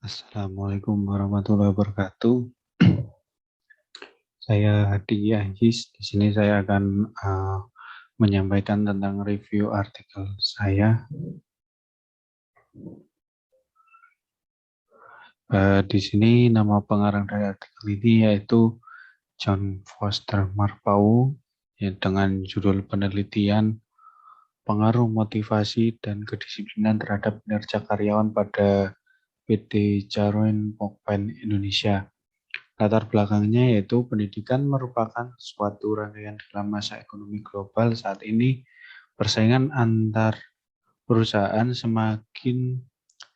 Assalamualaikum warahmatullahi wabarakatuh. Saya Hadi Aziz. Di sini saya akan menyampaikan tentang review artikel saya. Di sini nama pengarang dari artikel ini yaitu John Foster Marpau, ya, dengan judul penelitian pengaruh motivasi dan kedisiplinan terhadap kinerja karyawan pada PT Caroen Pokpen Indonesia. Latar belakangnya yaitu pendidikan merupakan suatu rangkaian dalam masa ekonomi global saat ini. Persaingan antar perusahaan semakin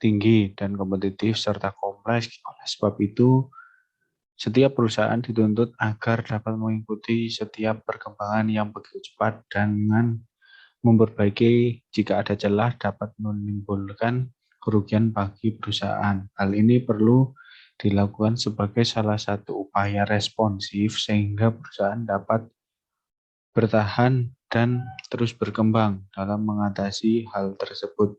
tinggi dan kompetitif serta kompleks. Oleh sebab itu, setiap perusahaan dituntut agar dapat mengikuti setiap perkembangan yang begitu cepat dengan memperbaiki jika ada celah dapat menimbulkan kerugian bagi perusahaan. Hal ini perlu dilakukan sebagai salah satu upaya responsif sehingga perusahaan dapat bertahan dan terus berkembang dalam mengatasi hal tersebut.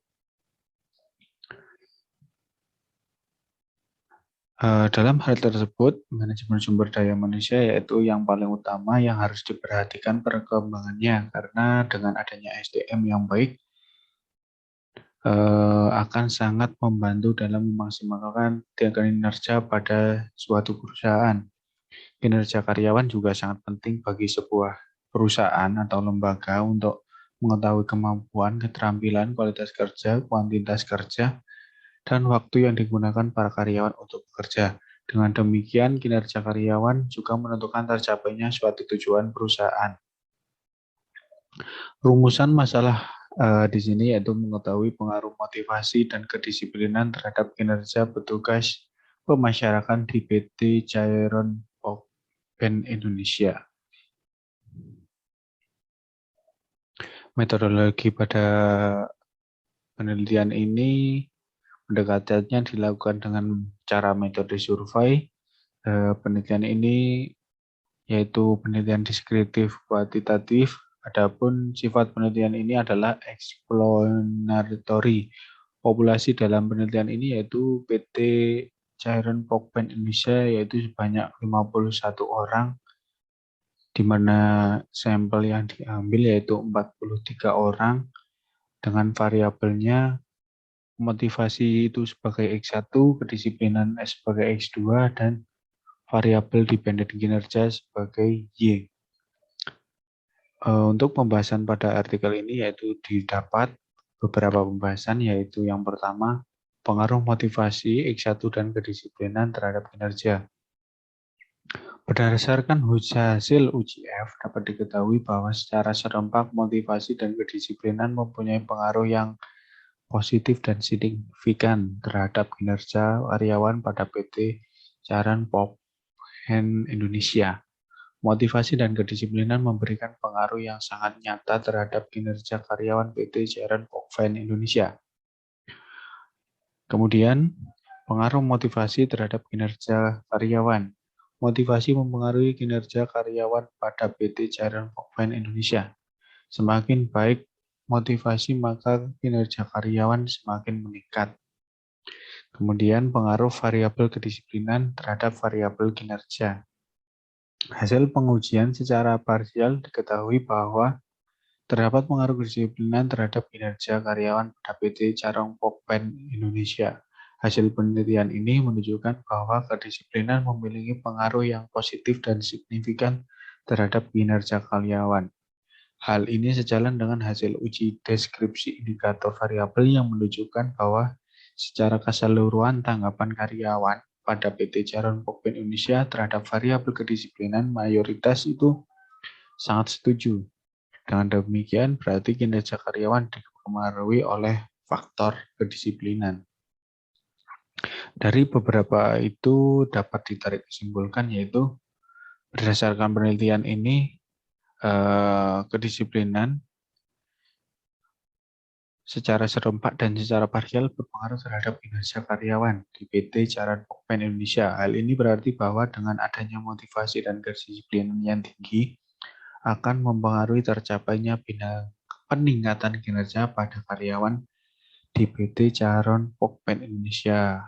Dalam hal tersebut, manajemen sumber daya manusia yaitu yang paling utama yang harus diperhatikan perkembangannya, karena dengan adanya SDM yang baik akan sangat membantu dalam memaksimalkan kinerja pada suatu perusahaan. Kinerja karyawan juga sangat penting bagi sebuah perusahaan atau lembaga untuk mengetahui kemampuan, keterampilan, kualitas kerja, kuantitas kerja, dan waktu yang digunakan para karyawan untuk bekerja. Dengan demikian, kinerja karyawan juga menentukan tercapainya suatu tujuan perusahaan. Rumusan masalah di sini yaitu mengetahui pengaruh motivasi dan kedisiplinan terhadap kinerja petugas pemasyarakatan di PT Cairn Pokpen Indonesia. Metodologi pada penelitian ini pendekatannya dilakukan dengan cara metode survei. Penelitian ini yaitu penelitian deskriptif kuantitatif. Adapun sifat penelitian ini adalah exploratory. Populasi dalam penelitian ini yaitu PT Cairn Pokpen Indonesia yaitu sebanyak 51 orang, di mana sampel yang diambil yaitu 43 orang dengan variabelnya motivasi itu sebagai X1, kedisiplinan sebagai X2, dan variabel dependen kinerja sebagai Y. Untuk pembahasan pada artikel ini yaitu didapat beberapa pembahasan, yaitu yang pertama, pengaruh motivasi X1 dan kedisiplinan terhadap kinerja. Berdasarkan hasil UGF, dapat diketahui bahwa secara serempak motivasi dan kedisiplinan mempunyai pengaruh yang positif dan signifikan terhadap kinerja karyawan pada PT Cairn Pokpen Indonesia. Motivasi dan kedisiplinan memberikan pengaruh yang sangat nyata terhadap kinerja karyawan PT Cairn Pokpen Indonesia. Kemudian, pengaruh motivasi terhadap kinerja karyawan. Motivasi mempengaruhi kinerja karyawan pada PT Cairn Pokpen Indonesia. Semakin baik motivasi, maka kinerja karyawan semakin meningkat. Kemudian, pengaruh variabel kedisiplinan terhadap variabel kinerja. Hasil pengujian secara parsial diketahui bahwa terdapat pengaruh kedisiplinan terhadap kinerja karyawan pada PT Cairn Pokpen Indonesia. Hasil penelitian ini menunjukkan bahwa kedisiplinan memiliki pengaruh yang positif dan signifikan terhadap kinerja karyawan. Hal ini sejalan dengan hasil uji deskripsi indikator variabel yang menunjukkan bahwa secara keseluruhan tanggapan karyawan pada PT Cairn Pokpen Indonesia terhadap variabel kedisiplinan mayoritas itu sangat setuju. Dengan demikian, berarti kinerja karyawan dipengaruhi oleh faktor kedisiplinan. Dari beberapa itu dapat ditarik kesimpulan, yaitu berdasarkan penelitian ini, kedisiplinan secara serempak dan secara parsial berpengaruh terhadap kinerja karyawan di PT Cairn Pokpen Indonesia. Hal ini berarti bahwa dengan adanya motivasi dan kedisiplinan yang tinggi akan mempengaruhi tercapainya peningkatan kinerja pada karyawan di PT Cairn Pokpen Indonesia.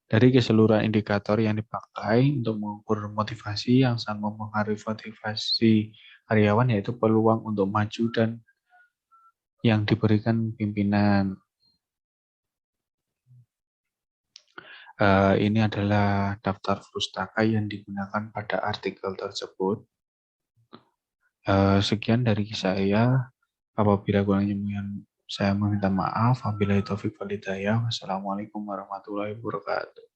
Dari keseluruhan indikator yang dipakai untuk mengukur motivasi yang sangat mempengaruhi motivasi karyawan yaitu peluang untuk maju dan yang diberikan pimpinan. Ini adalah daftar frustaka yang digunakan pada artikel tersebut. Sekian dari saya. Apabila kurang lebihnya saya meminta maaf. Wabillahi taufiq wal hidayah. Wassalamualaikum warahmatullahi wabarakatuh.